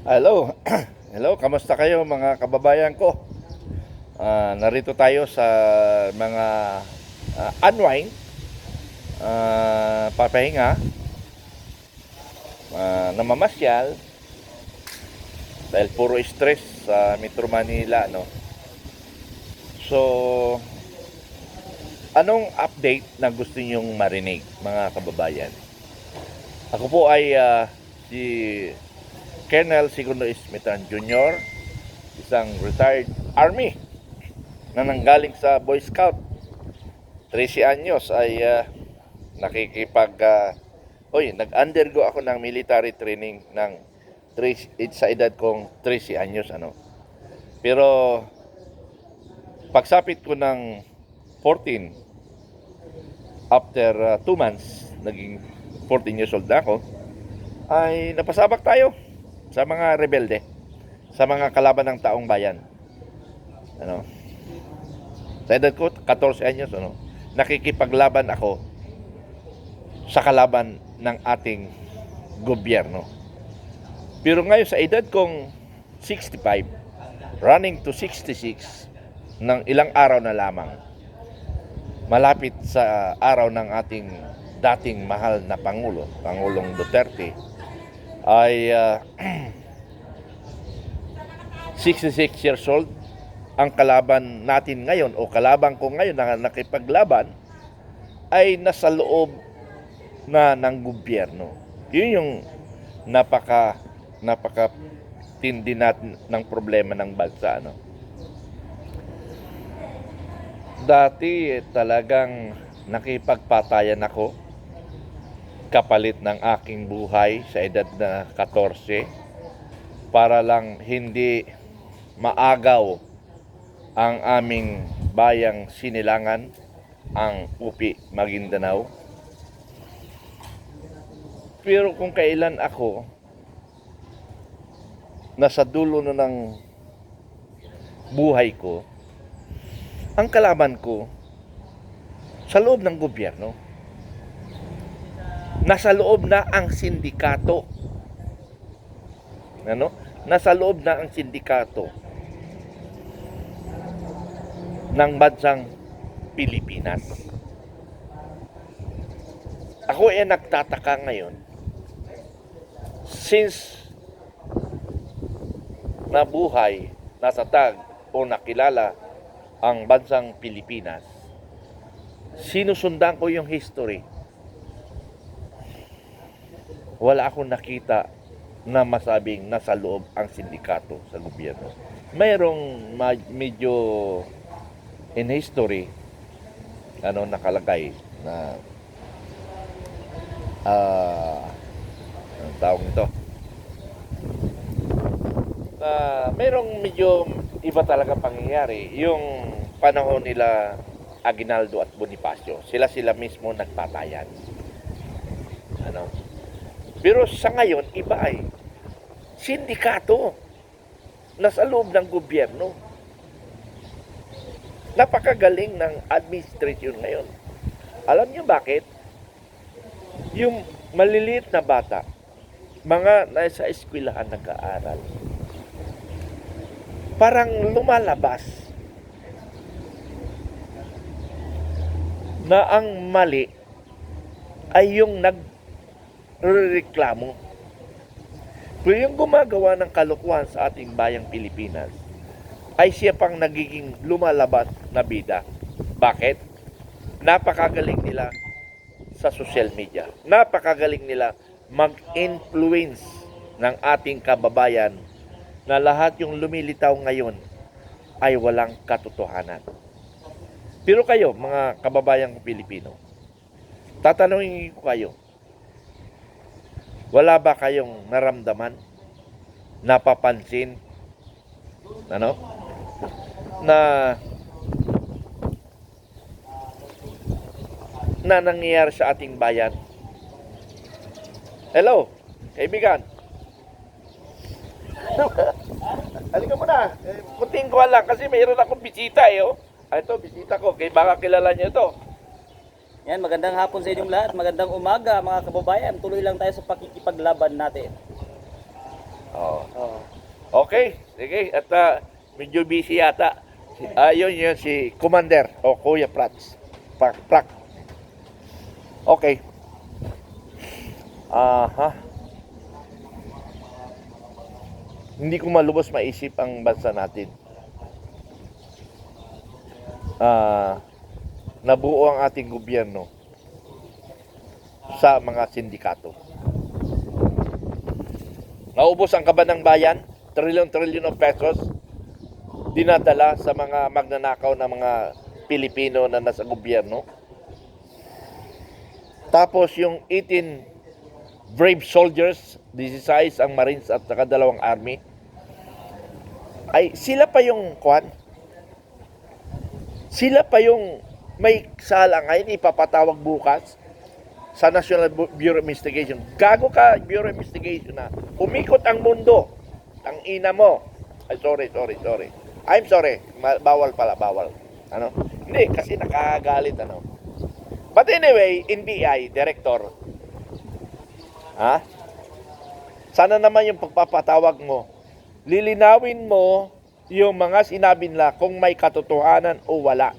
Hello. Hello, kamusta kayo mga kababayan ko? Narito tayo sa mga unwind, papahinga, namamasyal dahil puro stress sa Metro Manila, no? So, anong update na gusto niyong marinig, mga kababayan? Ako po ay si Colonel Segundo Ismitan Jr., isang retired Army na nanggaling sa Boy Scout. 13 anyos ay nag-undergo ako ng military training ng sa edad kong 13 anyos. Pero pagsapit ko ng 14, after 2 months, naging 14 years old na ako, ay napasabak tayo sa mga rebelde, sa mga kalaban ng taong bayan. Sa edad ko, 14 anyos, nakikipaglaban ako sa kalaban ng ating gobyerno. Pero ngayon sa edad kong 65, running to 66, ng ilang araw na lamang, malapit sa araw ng ating dating mahal na Pangulo, Pangulong Duterte, ay 66 years old. Ang kalaban natin ngayon o kalaban ko ngayon na nakipaglaban ay nasa loob na ng gobyerno. Yun yung napaka tindi natin ng problema ng bansa, Dati talagang nakipagpatayan ako kapalit ng aking buhay sa edad na 14 para lang hindi maagaw ang aming bayang Sinilangan, ang UP Maguindanao. Pero kung kailan ako nasa dulo na ng buhay ko, ang kalaban ko sa loob ng gobyerno, nasa loob na ang sindikato. Nasa loob na ang sindikato ng bansang Pilipinas. Ako ay nagtataka ngayon, since nabuhay, nasatag o nakilala ang bansang Pilipinas, sinusundan ko yung history. Wala akong nakita na masabing nasa loob ang sindikato sa gobyerno. Mayroong medyo in history nakalagay na anong tawag nito, mayroong medyo iba talaga pangyayari. Yung panahon nila Aguinaldo at Bonifacio, sila mismo nagpatayan. Pero sa ngayon, iba ay sindikato nasa loob ng gobyerno. Napakagaling ng administration ngayon. Alam niyo bakit? Yung maliliit na bata, mga nasa eskwelahan nag-aaral, parang lumalabas na ang mali ay yung nagreklamo. Pero yung gumagawa ng kalokohan sa ating bayang Pilipinas ay siya pang nagiging lumalabas na bida. Bakit? Napakagaling nila sa social media. Napakagaling nila mag-influence ng ating kababayan na lahat yung lumilitaw ngayon ay walang katotohanan. Pero kayo, mga kababayang Pilipino, tatanungin ko kayo, wala ba kayong naramdaman, napapansin, na nangyayari sa ating bayan? Hello, kaibigan. Halika mo na. Kunting ko lang kasi mayroon akong bisita Ito, bisita ko. Baka kilala niyo ito. Yan, magandang hapon sa inyong lahat. Magandang umaga mga kababayan. Tuloy lang tayo sa pakikipaglaban natin. Oh. Okay, sige. At medyo busy yata. Yun si Commander o Kuya Prats. Prak. Okay. Aha. Hindi ko malubos maisip ang bansa natin. Nabuo ang ating gobyerno sa mga sindikato. Naubos ang kaban ng bayan, trilyon-trilyon ng pesos, dinadala sa mga magnanakaw na mga Pilipino na nasa gobyerno. Tapos yung 18 brave soldiers, 16 ang Marines at saka 2 Army, ay sila pa yung sila pa yung may sala ngayon ipapatawag bukas sa National Bureau of Investigation. Gago ka, Bureau of Investigation na. Umikot ang mundo. Ang ina mo. Ay, sorry. I'm sorry. Bawal. Ano? Hindi, kasi nakagalit, ano. But anyway, NBI, Director, sana naman yung pagpapatawag mo, lilinawin mo yung mga sinabi nila kung may katotohanan o wala.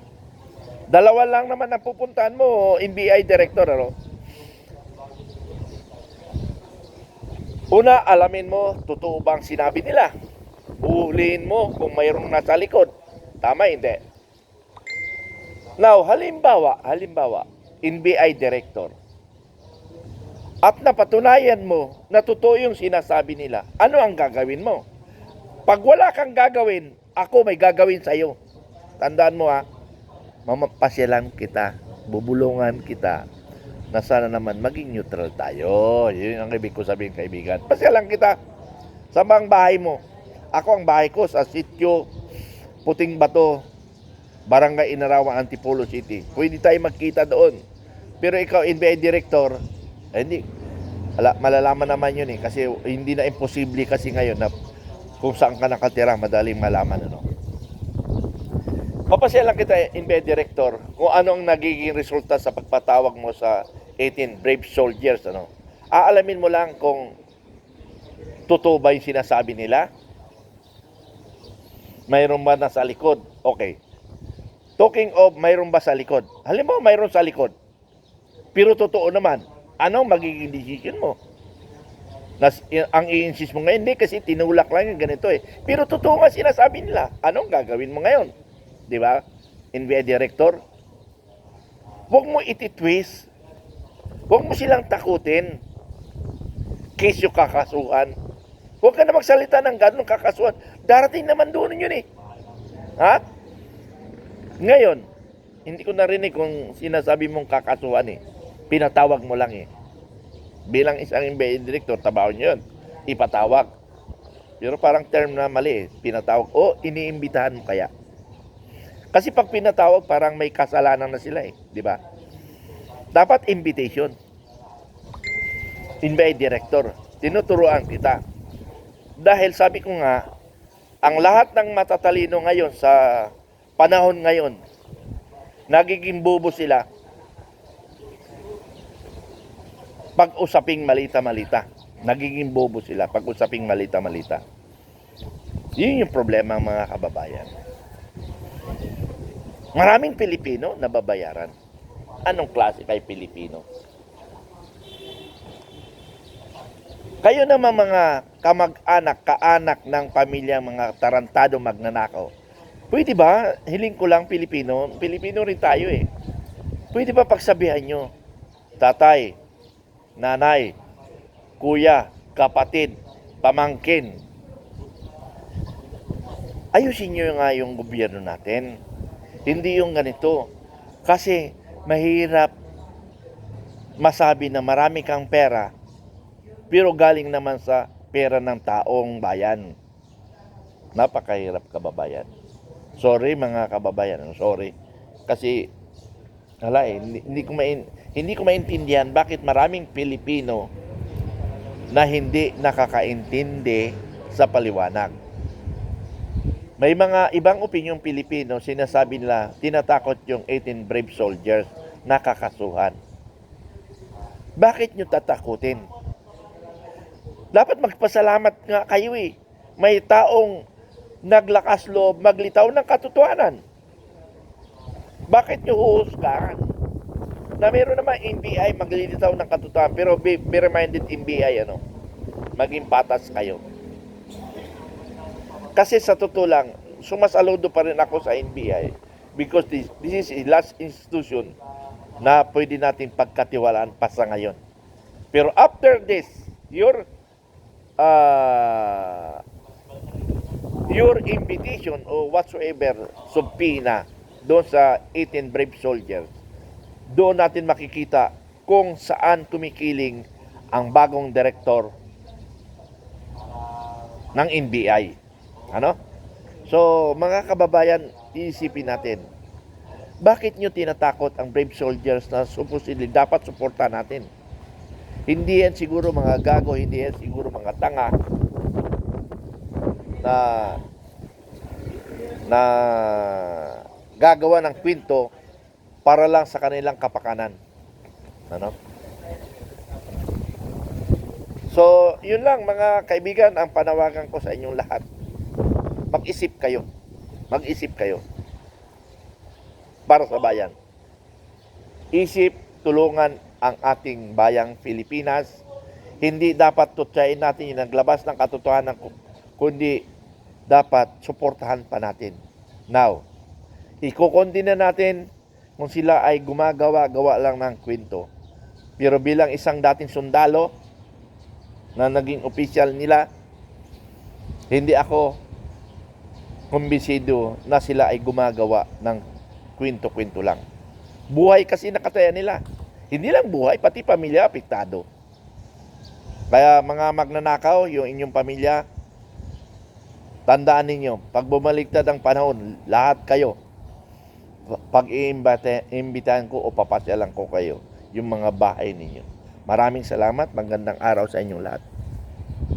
Dalawa lang naman ang pupuntahan mo, NBI Director, ano? Una, alamin mo, totoo bang sinabi nila? Uhulihin mo kung mayroong nasa likod. Tama, hindi. Now, halimbawa, NBI Director, at napatunayan mo na totoo yung sinasabi nila, ano ang gagawin mo? Pag wala kang gagawin, ako may gagawin sa'yo. Tandaan mo mamapasyalan kita, bubulungan kita, na sana naman maging neutral tayo. Yun ang ibig ko sabihin, kaibigan. Pasyalan kita sa bang bahay mo. Ako ang bahay ko sa sitio Puting Bato, Barangay Inarawan, Antipolo City. Pwede tayo magkita doon. Pero ikaw, NBI Director, hindi. Malalaman naman yun kasi hindi na imposible kasi ngayon na kung saan ka nakatira, madaling malaman. Papasyalan kita, NBI Director, kung ano ang nagiging resulta sa pagpatawag mo sa 18 brave soldiers. Aalamin mo lang kung totoo ba yung sinasabi nila? Mayroon ba na sa likod? Okay. Talking of mayroon ba sa likod? Halimbawa, mayroon sa likod. Pero totoo naman, anong magiging decision mo? Ang i-insist mo ngayon, hindi kasi tinulak lang yung ganito . Pero totoo nga sinasabi nila, anong gagawin mo ngayon? Di ba? NBI Director, huwag mo ititwist. Huwag mo silang takutin. Case yung kakasuhan. Huwag ka na magsalita ng ganong kakasuhan. Darating naman doon yun . Ngayon, hindi ko narinig kung sinasabi mong kakasuhan . Pinatawag mo lang . Bilang isang NBI Director, tabaho nyo yun. Ipatawag. Pero parang term na mali . Pinatawag. O, iniimbitahan mo kaya. Kasi pag pinatawag, parang may kasalanan na sila . Di ba? Dapat invitation. NBI Director, tinuturuan kita. Dahil sabi ko nga, ang lahat ng matatalino ngayon sa panahon ngayon, nagiging bobo sila pag-usaping malita-malita. Nagiging bobo sila pag-usaping malita-malita. Yun yung problema ng mga kababayan. Maraming Pilipino nababayaran. Anong klase kay Pilipino? Kayo naman mga kamag-anak, kaanak ng pamilya, mga tarantado magnanakaw. Pwede ba, hiling ko lang Pilipino rin tayo . Pwede ba pagsabihan nyo, tatay, nanay, kuya, kapatid, pamangkin, ayusin nyo nga yung gobyerno natin. Hindi yung ganito. Kasi mahirap masabi na marami kang pera, pero galing naman sa pera ng taong bayan. Napakahirap, kababayan. Sorry mga kababayan, sorry. Kasi hindi ko maintindihan bakit maraming Pilipino na hindi nakakaintindi sa paliwanag. May mga ibang opinyong Pilipino, sinasabi nila, tinatakot yung 18 brave soldiers na kakasuhan. Bakit nyo tatakutin? Dapat magpasalamat nga kayo . may taong naglakas loob maglitaw ng katotohanan. Bakit nyo huhusgahan? Na meron naman NBI maglilitaw ng katotohanan, pero be reminded NBI, maging patas kayo. Kasi sa totoo lang, sumasaludo pa rin ako sa NBI because this is a last institution na pwede natin pagkatiwalaan pa sa ngayon. Pero after this, your invitation or whatsoever subpoena doon sa 18 brave soldiers, doon natin makikita kung saan kumikiling ang bagong direktor ng NBI. So, mga kababayan, iisipin natin, bakit nyo tinatakot ang brave soldiers na supposedly dapat suportahan natin? Hindi yan siguro mga gago, hindi yan siguro mga tanga na gagawa ng kwento para lang sa kanilang kapakanan. So, yun lang mga kaibigan, ang panawagan ko sa inyong lahat. Mag-isip kayo. Mag-isip kayo. Para sa bayan. Isip, tulungan ang ating bayang Pilipinas. Hindi dapat tutsayin natin yung naglabas ng katotohanan, kundi dapat suportahan pa natin. Now, ikukondina natin kung sila ay gumagawa-gawa lang ng kwento. Pero bilang isang dating sundalo na naging opisyal nila, hindi ako kumbinsido na sila ay gumagawa ng kwento-kwento lang. Buhay kasi nakataya nila. Hindi lang buhay, pati pamilya apektado. Kaya mga magnanakaw, yung inyong pamilya, tandaan ninyo, pag bumaliktad ang panahon, lahat kayo, pag iimbitahan ko o papasyalan ko kayo, yung mga bahay ninyo. Maraming salamat, magandang araw sa inyong lahat.